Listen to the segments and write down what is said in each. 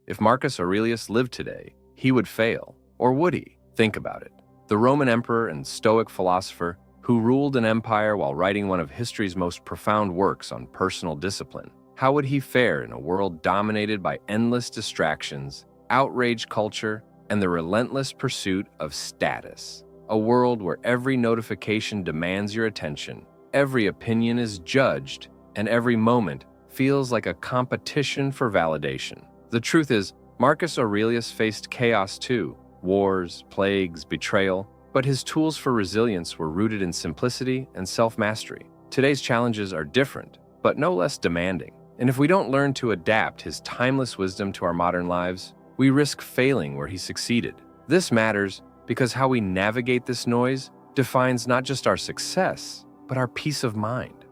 If Marcus Aurelius lived today, he would fail. Or would he? Think about it. The Roman emperor and Stoic philosopher who ruled an empire while writing one of history's most profound works on personal discipline. How would he fare in a world dominated by endless distractions, outraged culture, and the relentless pursuit of status? A world where every notification demands your attention, every opinion is judged, and every moment feels like a competition for validation. The truth is, Marcus Aurelius faced chaos too, wars, plagues, betrayal, but his tools for resilience were rooted in simplicity and self-mastery. Today's challenges are different, but no less demanding. And if we don't learn to adapt his timeless wisdom to our modern lives, we risk failing where he succeeded. This matters because how we navigate this noise defines not just our success, but our peace of mind.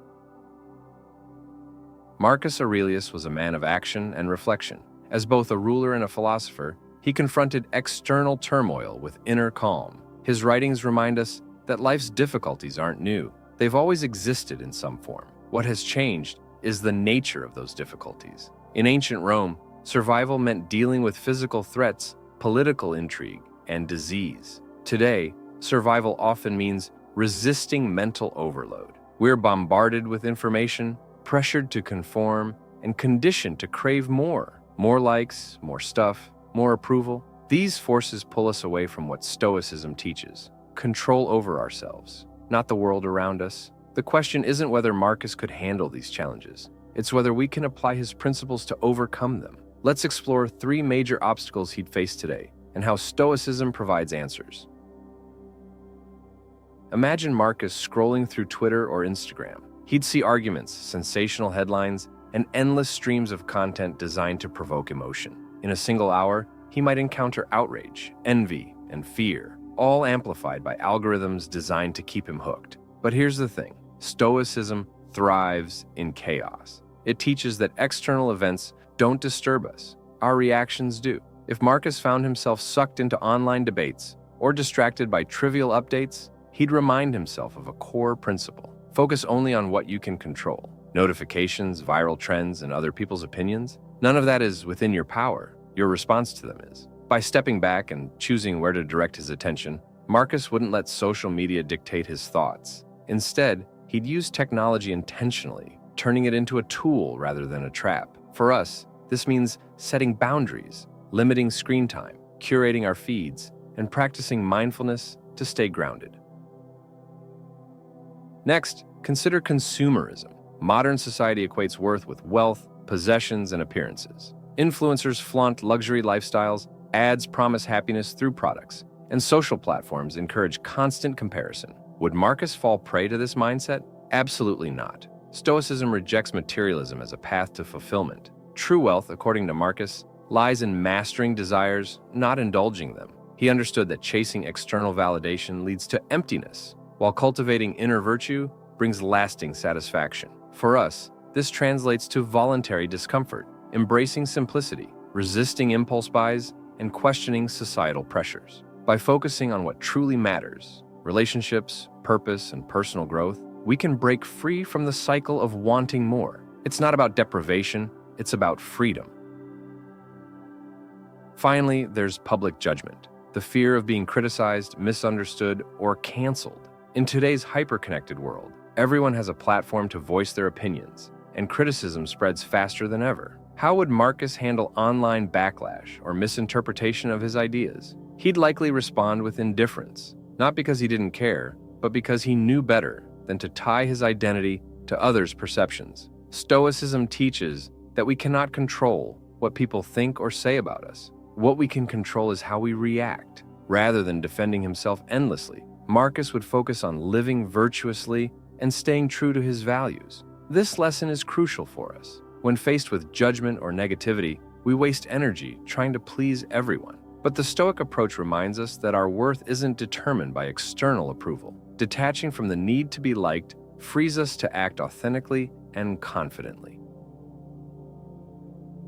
Marcus Aurelius was a man of action and reflection. As both a ruler and a philosopher, he confronted external turmoil with inner calm. His writings remind us that life's difficulties aren't new. They've always existed in some form. What has changed is the nature of those difficulties. In ancient Rome, survival meant dealing with physical threats, political intrigue, and disease. Today, survival often means resisting mental overload. We're bombarded with information, pressured to conform, and conditioned to crave more. More likes, more stuff, more approval. These forces pull us away from what Stoicism teaches: control over ourselves, not the world around us. The question isn't whether Marcus could handle these challenges. It's whether we can apply his principles to overcome them. Let's explore 3 major obstacles he'd face today and how Stoicism provides answers. Imagine Marcus scrolling through Twitter or Instagram. He'd see arguments, sensational headlines, and endless streams of content designed to provoke emotion. In a single hour, he might encounter outrage, envy, and fear, all amplified by algorithms designed to keep him hooked. But here's the thing: Stoicism thrives in chaos. It teaches that external events don't disturb us. Our reactions do. If Marcus found himself sucked into online debates or distracted by trivial updates, he'd remind himself of a core principle: focus only on what you can control. Notifications, viral trends, and other people's opinions, none of that is within your power. Your response to them is. By stepping back and choosing where to direct his attention, Marcus wouldn't let social media dictate his thoughts. Instead, he'd use technology intentionally, turning it into a tool rather than a trap. For us, this means setting boundaries, limiting screen time, curating our feeds, and practicing mindfulness to stay grounded. Next, consider consumerism. Modern society equates worth with wealth, possessions, and appearances. Influencers flaunt luxury lifestyles, ads promise happiness through products, and social platforms encourage constant comparison. Would Marcus fall prey to this mindset? Absolutely not. Stoicism rejects materialism as a path to fulfillment. True wealth, according to Marcus, lies in mastering desires, not indulging them. He understood that chasing external validation leads to emptiness, while cultivating inner virtue brings lasting satisfaction. For us, this translates to voluntary discomfort, embracing simplicity, resisting impulse buys, and questioning societal pressures. By focusing on what truly matters, relationships, purpose, and personal growth, we can break free from the cycle of wanting more. It's not about deprivation, it's about freedom. Finally, there's public judgment, the fear of being criticized, misunderstood, or canceled. In today's hyper-connected world, everyone has a platform to voice their opinions, and criticism spreads faster than ever. How would Marcus handle online backlash or misinterpretation of his ideas? He'd likely respond with indifference, not because he didn't care, but because he knew better than to tie his identity to others' perceptions. Stoicism teaches that we cannot control what people think or say about us. What we can control is how we react. Rather than defending himself endlessly, Marcus would focus on living virtuously and staying true to his values. This lesson is crucial for us. When faced with judgment or negativity, we waste energy trying to please everyone. But the Stoic approach reminds us that our worth isn't determined by external approval. Detaching from the need to be liked frees us to act authentically and confidently.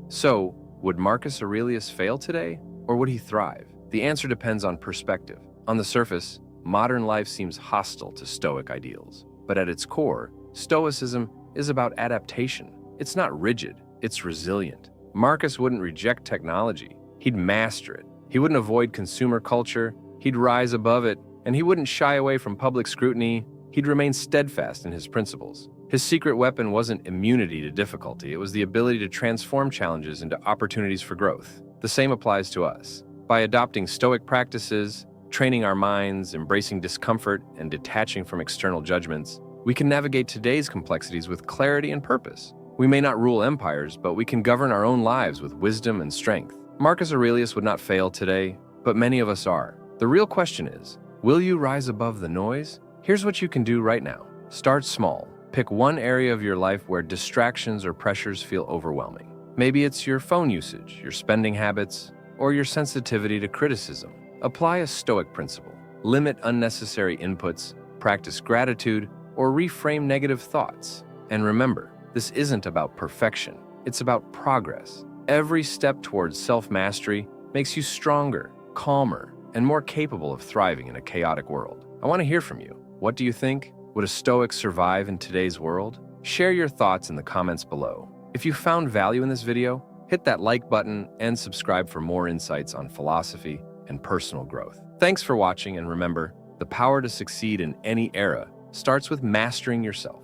So, would Marcus Aurelius fail today, or would he thrive? The answer depends on perspective. On the surface, modern life seems hostile to Stoic ideals. But at its core, Stoicism is about adaptation. It's not rigid, it's resilient. Marcus wouldn't reject technology. He'd master it. He wouldn't avoid consumer culture. He'd rise above it, and he wouldn't shy away from public scrutiny. He'd remain steadfast in his principles. His secret weapon wasn't immunity to difficulty. It was the ability to transform challenges into opportunities for growth. The same applies to us. By adopting Stoic practices, training our minds, embracing discomfort, and detaching from external judgments, we can navigate today's complexities with clarity and purpose. We may not rule empires, but we can govern our own lives with wisdom and strength. Marcus Aurelius would not fail today, but many of us are. The real question is, will you rise above the noise? Here's what you can do right now. Start small. Pick one area of your life where distractions or pressures feel overwhelming. Maybe it's your phone usage, your spending habits, or your sensitivity to criticism. Apply a Stoic principle. Limit unnecessary inputs, practice gratitude, or reframe negative thoughts. And remember, this isn't about perfection. It's about progress. Every step towards self-mastery makes you stronger, calmer, and more capable of thriving in a chaotic world. I want to hear from you. What do you think? Would a Stoic survive in today's world? Share your thoughts in the comments below. If you found value in this video, hit that like button and subscribe for more insights on philosophy and personal growth. Thanks for watching, and remember, the power to succeed in any era starts with mastering yourself.